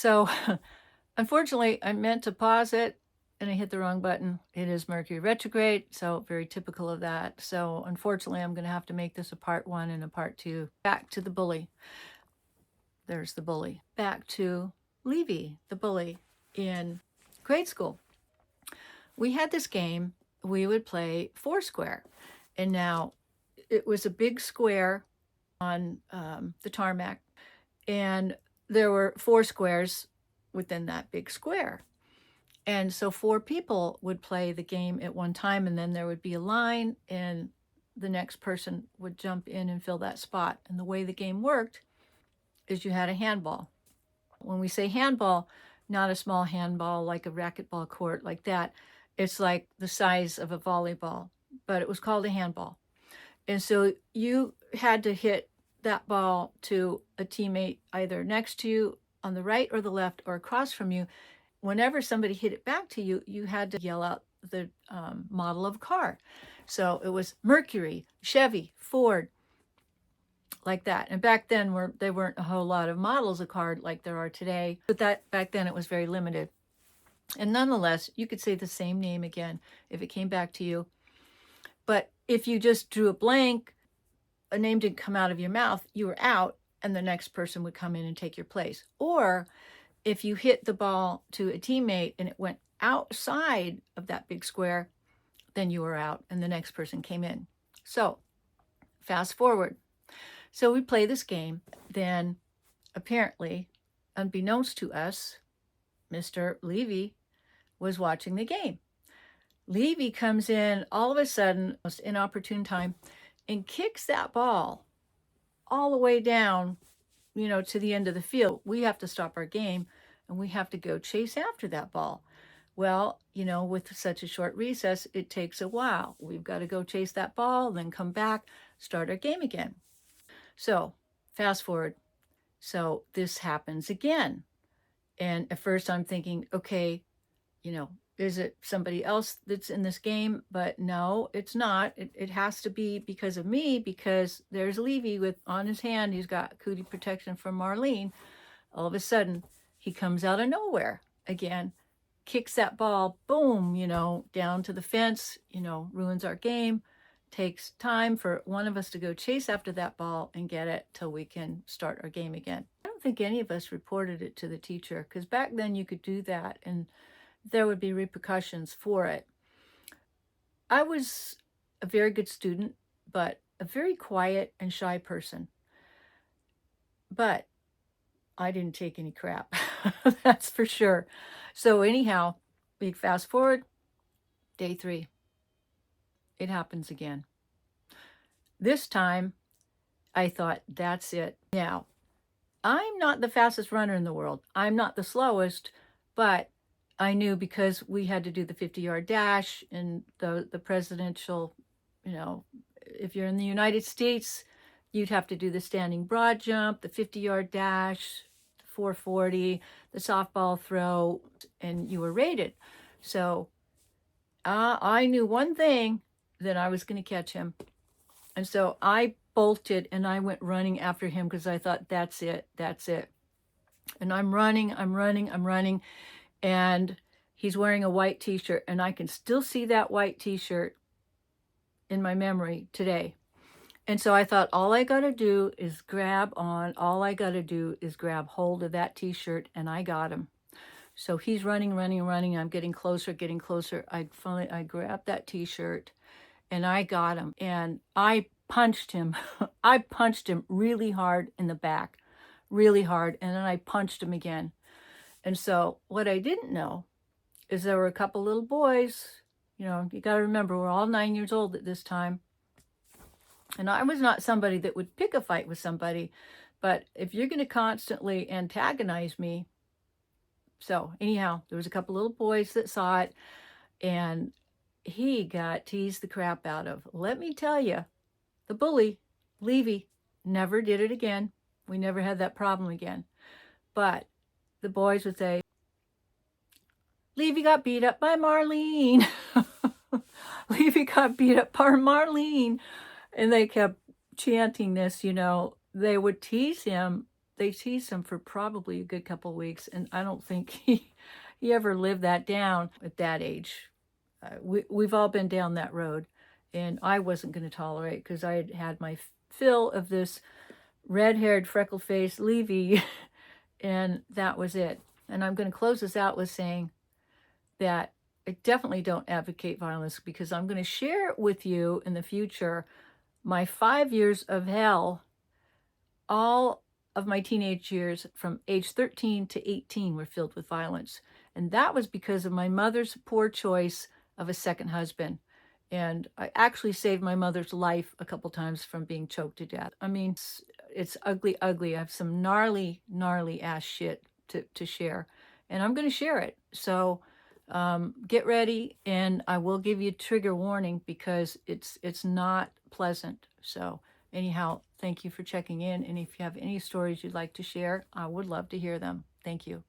So unfortunately, I meant to pause it and I hit the wrong button. It is Mercury retrograde, so very typical of that. So unfortunately, I'm going to have to make this a part 1 and a part 2. Back to the bully. There's the bully. Back to Levy, the bully, in grade school. We had this game we would play Foursquare. And now it was a big square on the tarmac. And there were 4 squares within that big square. And so 4 people would play the game at one time, and then there would be a line, and the next person would jump in and fill that spot. And the way the game worked is you had a handball. When we say handball, not a small handball like a racquetball court like that. It's like the size of a volleyball, but it was called a handball. And so you had to hit that ball to a teammate either next to you on the right or the left or across from you. Whenever somebody hit it back to you, you had to yell out the model of a car. So it was Mercury, Chevy, Ford, like that. And back then there weren't a whole lot of models of car like there are today, but that back then it was very limited. And nonetheless, you could say the same name again if it came back to you. But if you just drew a blank, a name didn't come out of your mouth, you were out, and the next person would come in and take your place. Or if you hit the ball to a teammate and it went outside of that big square, then you were out and the next person came in. So fast forward. So we play this game. Then apparently, unbeknownst to us, Mr. Levy was watching the game. Levy comes in all of a sudden, most inopportune time, and kicks that ball all the way down, to the end of the field. We have to stop our game and we have to go chase after that ball. Well, with such a short recess, it takes a while. We've got to go chase that ball, then come back, start our game again. So fast forward. So this happens again. And at first I'm thinking, okay, is it somebody else that's in this game? But no, it's not. It has to be because of me, because there's Levy with on his hand. He's got cootie protection from Marlene. All of a sudden, he comes out of nowhere again, kicks that ball, boom, down to the fence, ruins our game. Takes time for one of us to go chase after that ball and get it till we can start our game again. I don't think any of us reported it to the teacher, because back then you could do that and there would be repercussions for it. I was a very good student, but a very quiet and shy person. But I didn't take any crap, that's for sure. So anyhow, we fast forward, day 3. It happens again. This time, I thought, that's it. Now, I'm not the fastest runner in the world. I'm not the slowest, but I knew because we had to do the 50-yard dash and the presidential, if you're in the United States, you'd have to do the standing broad jump, the 50-yard dash, the 440, the softball throw, and you were rated. So I knew one thing, that I was going to catch him. And so I bolted and I went running after him because I thought, that's it. And I'm running. And he's wearing a white t-shirt, and I can still see that white t-shirt in my memory today. And so I thought, all I got to do is grab hold of that t-shirt, and I got him. So he's running. I'm getting closer. I grabbed that t-shirt and I got him, and I punched him. I punched him really hard in the back, really hard. And then I punched him again. And so what I didn't know is there were a couple little boys, you got to remember, we're all 9 years old at this time. And I was not somebody that would pick a fight with somebody, but if you're going to constantly antagonize me. So anyhow, there was a couple little boys that saw it, and he got teased the crap out of. Let me tell you, the bully, Levy, never did it again. We never had that problem again. But the boys would say, Levy got beat up by Marlene. Levy got beat up by Marlene. And they kept chanting this, They would tease him they teased him for probably a good couple of weeks, and I don't think he ever lived that down at that age. We've all been down that road, and I wasn't going to tolerate, because I had had my fill of this red-haired, freckle-faced Levy, and that was it. And I'm going to close this out with saying that I definitely don't advocate violence, because I'm going to share with you in the future my 5 years of hell. All of my teenage years from age 13 to 18 were filled with violence. And that was because of my mother's poor choice of a second husband. And I actually saved my mother's life a couple times from being choked to death. I mean, it's ugly, ugly. I have some gnarly, gnarly ass shit to share. And I'm going to share it. So get ready, and I will give you trigger warning, because it's not pleasant. So anyhow, thank you for checking in. And if you have any stories you'd like to share, I would love to hear them. Thank you.